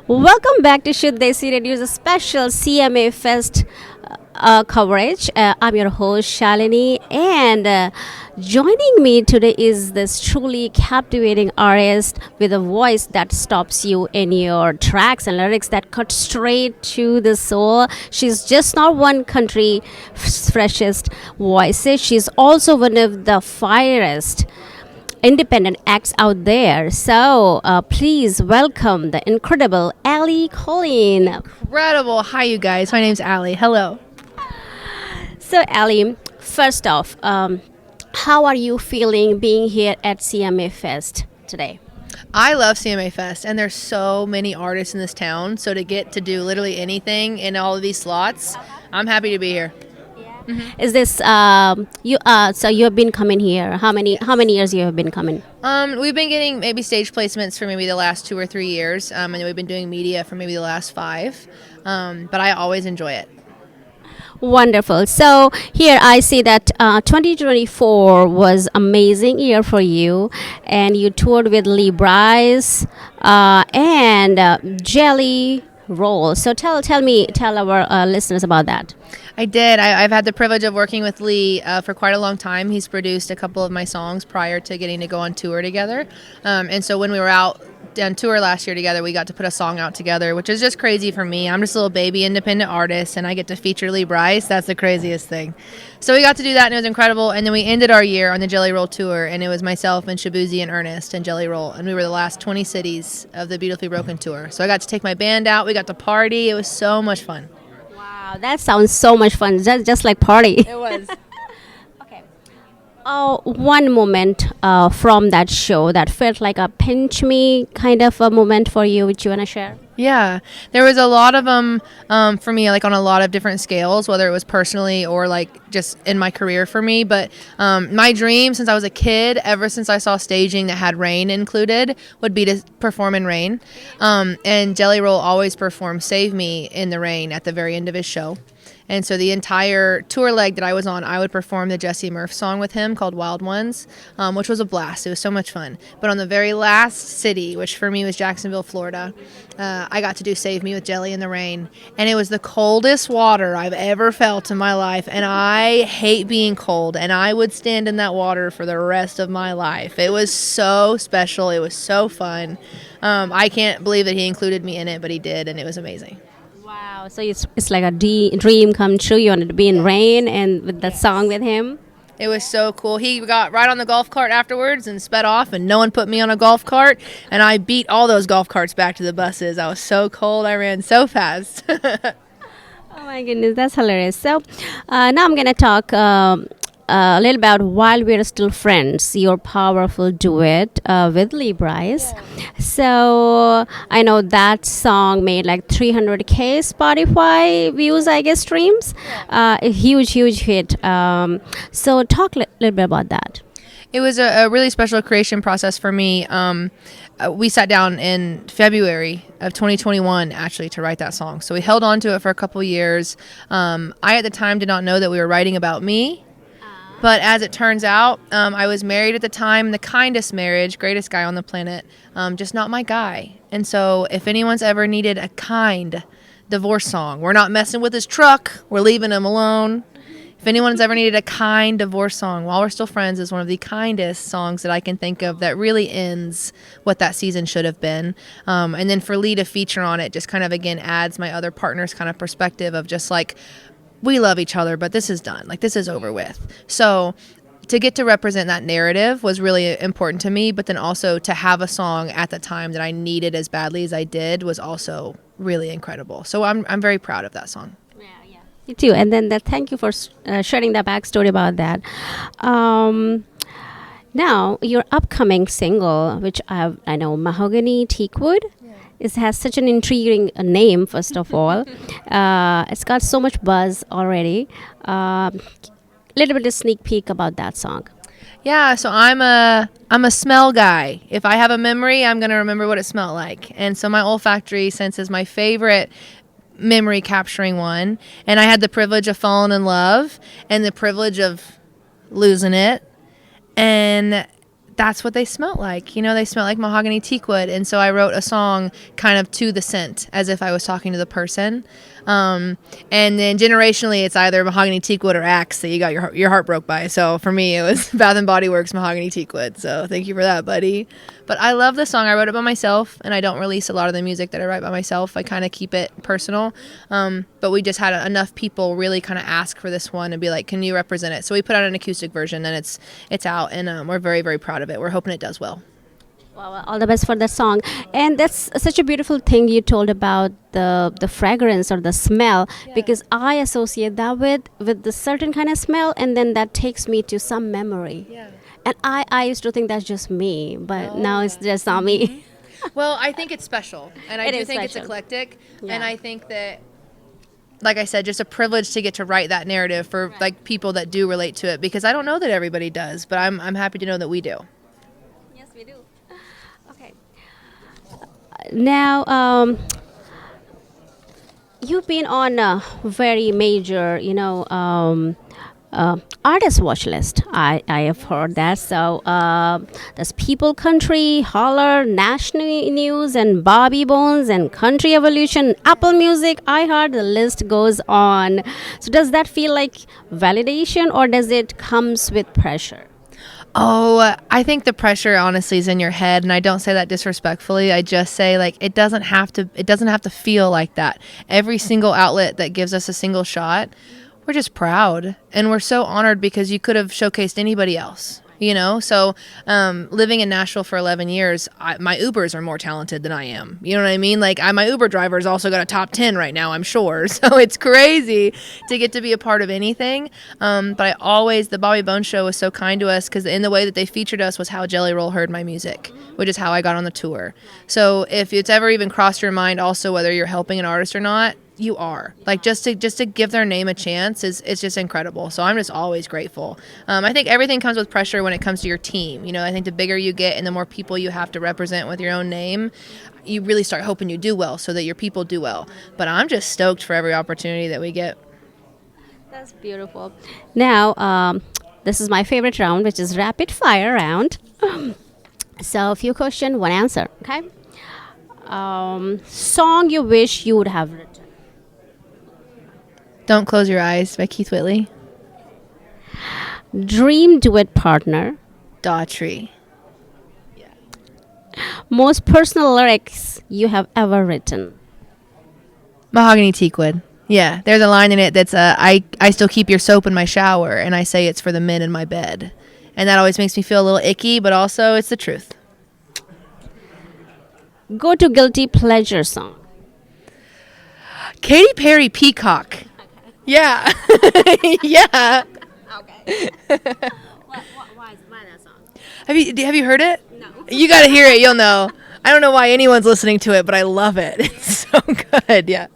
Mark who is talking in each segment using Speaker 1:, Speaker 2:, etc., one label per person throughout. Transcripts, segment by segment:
Speaker 1: Welcome back to Shuddh Desi Radio's special CMA Fest coverage. I'm your host Shalini, and joining me today is this truly captivating artist with a voice that stops you in your tracks and lyrics that cut straight to the soul. She's just not one country freshest voices. She's also one of the finest independent acts out there. So please welcome the incredible Allie Colleen.
Speaker 2: Incredible. Hi, you guys. My name's Allie. Hello.
Speaker 1: So Allie, first off, how are you feeling being here at CMA Fest today?
Speaker 2: I love CMA Fest, and there's so many artists in this town. So to get to do literally anything in all of these slots, I'm happy to be here.
Speaker 1: Is this you? So you have been coming here. How many years you have been coming?
Speaker 2: We've been getting maybe stage placements for maybe the last 2 or 3 years, and then we've been doing media for maybe the last 5. But I always enjoy it.
Speaker 1: Wonderful. So here I see that 2024 was amazing year for you, and you toured with Lee Bryce and Jelly Roll. So tell our listeners about that.
Speaker 2: I did. I've had the privilege of working with Lee for quite a long time. He's produced a couple of my songs prior to getting to go on tour together. And so when we were out on tour last year together, we got to put a song out together, which is just crazy for me. I'm just a little baby independent artist, and I get to feature Lee Bryce. That's the craziest thing. So we got to do that, and it was incredible. And then we ended our year on the Jelly Roll tour, and it was myself and Shabuzi and Ernest and Jelly Roll, and we were the last 20 cities of the Beautifully Broken tour. So I got to take my band out. We got to party. It was so much fun.
Speaker 1: Wow, that sounds so much fun. Just like party.
Speaker 2: It was.
Speaker 1: Okay. Oh, one moment from that show that felt like a pinch me kind of a moment for you, which you want to share?
Speaker 2: Yeah, there was a lot of them for me, like on a lot of different scales, whether it was personally or like just in my career for me. But my dream since I was a kid, ever since I saw staging that had rain included, would be to perform in rain. And Jelly Roll always performed Save Me in the rain at the very end of his show. And so the entire tour leg that I was on, I would perform the Jesse Murph song with him called Wild Ones, which was a blast. It was so much fun. But on the very last city, which for me was Jacksonville, Florida, I got to do Save Me with Jelly in the Rain. And it was the coldest water I've ever felt in my life. And I hate being cold. And I would stand in that water for the rest of my life. It was so special. It was so fun. I can't believe that he included me in it, but he did. And it was amazing.
Speaker 1: Wow, so it's like a dream come true. You wanted to be in rain and with that song with him.
Speaker 2: It was so cool. He got right on the golf cart afterwards and sped off, and no one put me on a golf cart, and I beat all those golf carts back to the buses. I was so cold. I ran so fast.
Speaker 1: Oh my goodness, that's hilarious. So now I'm going to talk a little about While We're Still Friends, your powerful duet with Lee Bryce. Yeah. So I know that song made like 300K Spotify views, I guess, streams. A huge hit. So talk a little bit about that.
Speaker 2: It was a really special creation process for me. We sat down in February of 2021 actually to write that song. So we held on to it for a couple years. I at the time did not know that we were writing about me. But as it turns out, I was married at the time, the kindest marriage, greatest guy on the planet, just not my guy. And so if anyone's ever needed a kind divorce song, we're not messing with his truck, we're leaving him alone. If anyone's ever needed a kind divorce song, While We're Still Friends is one of the kindest songs that I can think of that really ends what that season should have been. And then for Lee to feature on it just kind of, again, adds my other partner's kind of perspective of just like, we love each other, but this is done. Like, this is over with. So to get to represent that narrative was really important to me, but then also to have a song at the time that I needed as badly as I did was also really incredible. So I'm very proud of that song.
Speaker 1: Yeah. You too. And then thank you for sharing the backstory about that. Now, your upcoming single, which I know, Mahogany Teakwood, it has such an intriguing name, first of all. It's got so much buzz already. Little bit of sneak peek about that song.
Speaker 2: Yeah, so I'm a smell guy. If I have a memory, I'm going to remember what it smelled like. And so my olfactory sense is my favorite memory capturing one. And I had the privilege of falling in love and the privilege of losing it. And that's what they smell like. You know, they smell like mahogany teakwood. And so I wrote a song kind of to the scent, as if I was talking to the person. And then generationally, it's either mahogany teakwood or axe that you got your heart broke by. So for me, it was Bath and Body Works mahogany teakwood. So thank you for that, buddy. But I love the song. I wrote it by myself, and I don't release a lot of the music that I write by myself. I kind of keep it personal. But we just had enough people really kind of ask for this one and be like, "Can you represent it?" So we put out an acoustic version, and it's out, and we're very, very proud of it. We're hoping it does well.
Speaker 1: Well, all the best for that song. And that's such a beautiful thing you told about the fragrance or the smell, because I associate that with the certain kind of smell, and then that takes me to some memory.
Speaker 2: Yeah.
Speaker 1: And I used to think that's just me, but now it's just not me.
Speaker 2: Well, I think it's special, and I
Speaker 1: It
Speaker 2: do
Speaker 1: is
Speaker 2: think it's
Speaker 1: special.
Speaker 2: eclectic,
Speaker 1: Yeah.
Speaker 2: and I think that, like I said, just a privilege to get to write that narrative for like people that do relate to it, because I don't know that everybody does, but I'm happy to know that we do.
Speaker 1: Yes, we do. Okay. Now, you've been on a very major, artist watch list. I have heard that. So there's People Country, Holler, National News, and Bobby Bones, and Country Evolution, Apple Music, iHeart. The list goes on. So does that feel like validation, or does it comes with pressure?
Speaker 2: Oh, I think the pressure honestly is in your head, and I don't say that disrespectfully. I just say like it doesn't have to feel like that. Every single outlet that gives us a single shot, we're just proud, and we're so honored because you could have showcased anybody else. You know, so living in Nashville for 11 years, my Ubers are more talented than I am. You know what I mean? Like my Uber driver's also got a top 10 right now, I'm sure. So it's crazy to get to be a part of anything. But the Bobby Bones show was so kind to us, because in the way that they featured us was how Jelly Roll heard my music, which is how I got on the tour. So if it's ever even crossed your mind also whether you're helping an artist or not, you are. Like just to give their name a chance it's just incredible. So I'm just always grateful. I think everything comes with pressure when it comes to your team. You know, I think the bigger you get and the more people you have to represent with your own name, you really start hoping you do well so that your people do well. But I'm just stoked for every opportunity that we get.
Speaker 1: That's beautiful. Now, this is my favorite round, which is rapid fire round. So, a few questions, one answer. Okay. Song you wish you would have written.
Speaker 2: Don't Close Your Eyes by Keith Whitley.
Speaker 1: Dream duet partner.
Speaker 2: Daughtry.
Speaker 1: Most personal lyrics you have ever written.
Speaker 2: Mahogany Teakwood. Yeah, there's a line in it that's I still keep your soap in my shower, and I say it's for the men in my bed. And that always makes me feel a little icky, but also it's the truth.
Speaker 1: Go to guilty pleasure song.
Speaker 2: Katy Perry, Peacock. Yeah. Yeah.
Speaker 1: Okay. Why that song?
Speaker 2: Have you heard it?
Speaker 1: No.
Speaker 2: You got to hear it. You'll know. I don't know why anyone's listening to it, but I love it. It's so good. Yeah.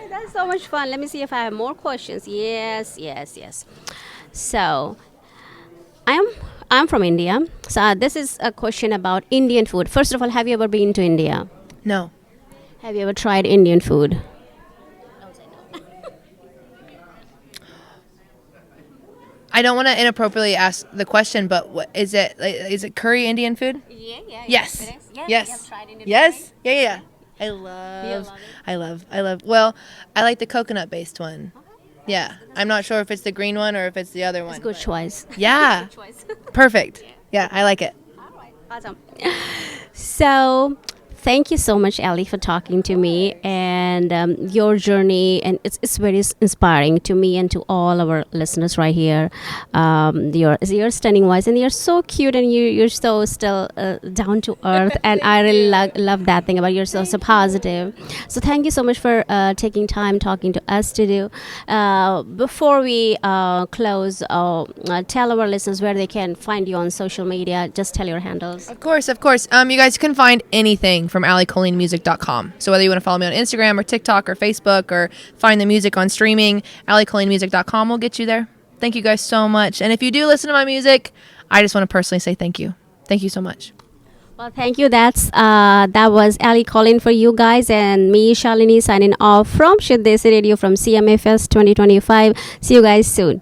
Speaker 1: That's so much fun. Let me see if I have more questions. Yes. So, I'm from India. So this is a question about Indian food. First of all, have you ever been to India?
Speaker 2: No.
Speaker 1: Have you ever tried Indian food?
Speaker 2: I don't want to inappropriately ask the question, but what is it? Is it curry Indian food?
Speaker 1: Yeah.
Speaker 2: Yes.
Speaker 1: It is. Yeah,
Speaker 2: Yes.
Speaker 1: you have tried Indian
Speaker 2: Yes.
Speaker 1: food,
Speaker 2: Yeah. I
Speaker 1: You
Speaker 2: love.
Speaker 1: love it?
Speaker 2: I love. Well, I like the coconut based one. Yeah. I'm not sure if it's the green one or if it's the other one.
Speaker 1: It's a good choice.
Speaker 2: Yeah.
Speaker 1: Good choice.
Speaker 2: Perfect. Yeah, I like it.
Speaker 1: All right. Awesome. So, thank you so much, Allie, for talking to me and your journey. And it's very inspiring to me and to all our listeners right here. Your stunning voice, and you're so cute, and you're so still down to earth. And I really love that thing about you. You're so positive. So thank you so much for taking time talking to us today. Before we close, tell our listeners where they can find you on social media. Just tell your handles.
Speaker 2: Of course. You guys can find anything from alliecolleenmusic.com. So whether you want to follow me on Instagram or TikTok or Facebook or find the music on streaming, alliecolleenmusic.com will get you there. Thank you guys so much. And if you do listen to my music, I just want to personally say thank you. Thank you so much.
Speaker 1: Well, thank you. That was Allie Colleen for you guys, and me, Shalini, signing off from Shuddh Desi Radio from CMA Fest 2025. See you guys soon.